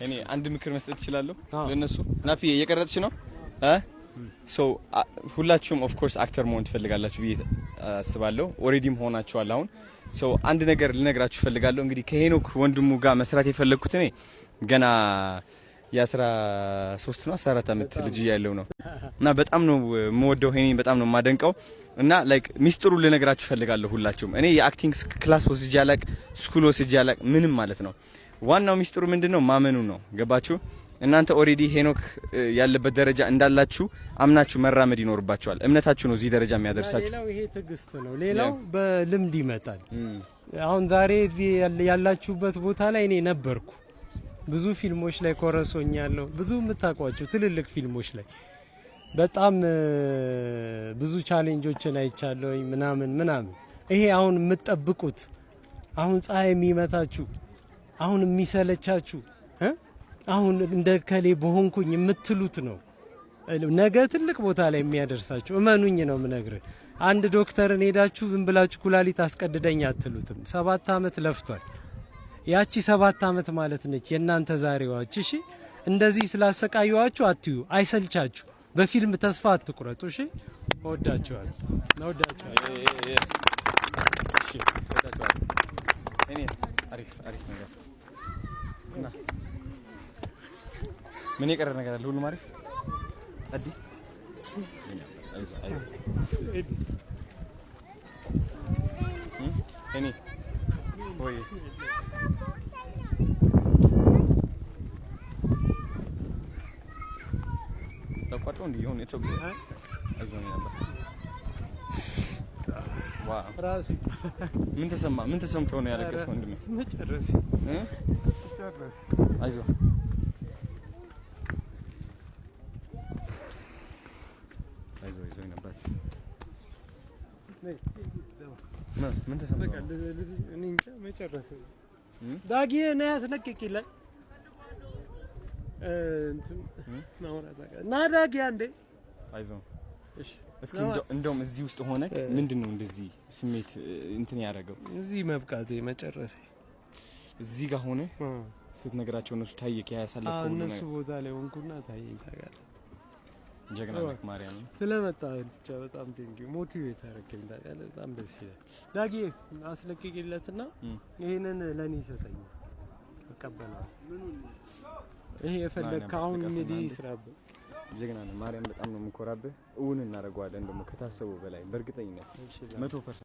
እኔ አንድ ምክር መስጠት እችላለሁ ለነሱ ናፊ እየቀረጽሽ ነው ሶ ሁላችሁም ኦፍ ኮርስ አክተር መሆን ትፈልጋላችሁ ብዬ አስባለሁ ኦሬዲም ሆናችኋል አሁን ሶ አንድ ነገር ልነግራችሁ ፈልጋለሁ እንግዲህ ከሄኖክ ወንድሙ ጋር መስራት የፈለኩት እኔ ገና የ13 ነው 14 አመት ልጅ ያለው ነው እና በጣም ነው የምወደው ሄኒን በጣም ነው የማደንቀው እና ላይክ ሚስጥሩ ልነግራችሁ ፈልጋለሁ ሁላችሁም እኔ የአክቲንግ ክላስ ወስጄ አላቅ ስኩል ወስጄ አላቅ ምንም ማለት ነው ዋናው ሚስጥሩ ምንድነው ማመኑ ነው ገባችሁ እናንተ ኦሬዲ ሄኖክ ያለበት ደረጃ እንዳላችሁ አምናችሁ መራመድ ይኖርባችኋል እምነታችሁ ነው እዚህ ደረጃ የሚያደርሳችሁ ሌላው ይሄ ትግስት ነው ሌላው በልምድ ይመጣል አሁን ዛሬ ያላችሁበት ቦታ ላይ እኔ ነበርኩ ብዙ ፊልሞች ላይ ኮረሶኛለሁ ብዙ የምታውቋቸው ትልልቅ ፊልሞች ላይ በጣም ብዙ ቻሌንጆችን አይቻለሁ ምናምን ይሄ አሁን የምትጠብቁት አሁን ፀሐይ የሚመታችሁ አሁን የሚሰለቻችሁ አሁን እንደ ከሌ በሆንኩኝ የምትሉት ነው ነገ ትልቅ ቦታ ላይ የሚያደርሳችሁ እመኑኝ ነው ምነግር አንድ ዶክተርን ሄዳችሁ ዝም ብላችሁ ኩላሊት አስቀድደኝ አትሉትም 7 አመት ለፍቷል ያቺ 7 አመት ማለት ነች የናንተ ዛሬዋች እሺ እንደዚህ ስላሰቃዩዋችሁ አትዩ አይሰልቻችሁ በፊልም ተስፋ አትቁረጡ እሺ ወዳችኋለሁ እሺ ወዳችኋለሁ እኔ አሪፍ ነገር እና ምን የቀረ ነገር አለ ሁሉም አሪፍ ጸዲ አይዞ እኔ ወይ ተቋርጦ እንዲሆን የተቆ አዘን ነበር ዋው ራሱ ምን ተሰምቶ ነው ያለቀስከው ወንድሜ መጨረስ አይዞ ነበር ምን ተሰምቶ እኔ እንጃ መጨረስ ዳጊ ነው ያስለቅቂልኝ እንትን ና ዳጊ አንዴ አይዞ እሺ እስኪ እንደውም እዚህ ውስጥ ሆነ ምንድነው እንደዚህ ስሜት እንትን ያደረገው እዚህ መብቃቴ መጨረሴ እዚህ ጋር ሆነ ስትነግራቸው እነሱ ታየክ ያሳለፈው ነው እነሱ ቦታ ላይ ሆንኩና ታየኝ ታውቃለህ ጀግና ነክ ማርያም ስለመጣ ብቻ በጣም ቴንኪው ሞቲቬት አደረገኝ ታውቃለህ በጣም ደስ ይላል ዳጊ አስለቅቂለትና ይሄንን ለኔ ይሰጠኝ ተቀበለው ይሄ የፈለከው አሁን እንዴ ይስራብ ጀግና ነህ ማርያም በጣም ነው የምኮራብህ እውን እናደርገዋለን ደግሞ ከታሰበው በላይ በእርግጠኝነት 100%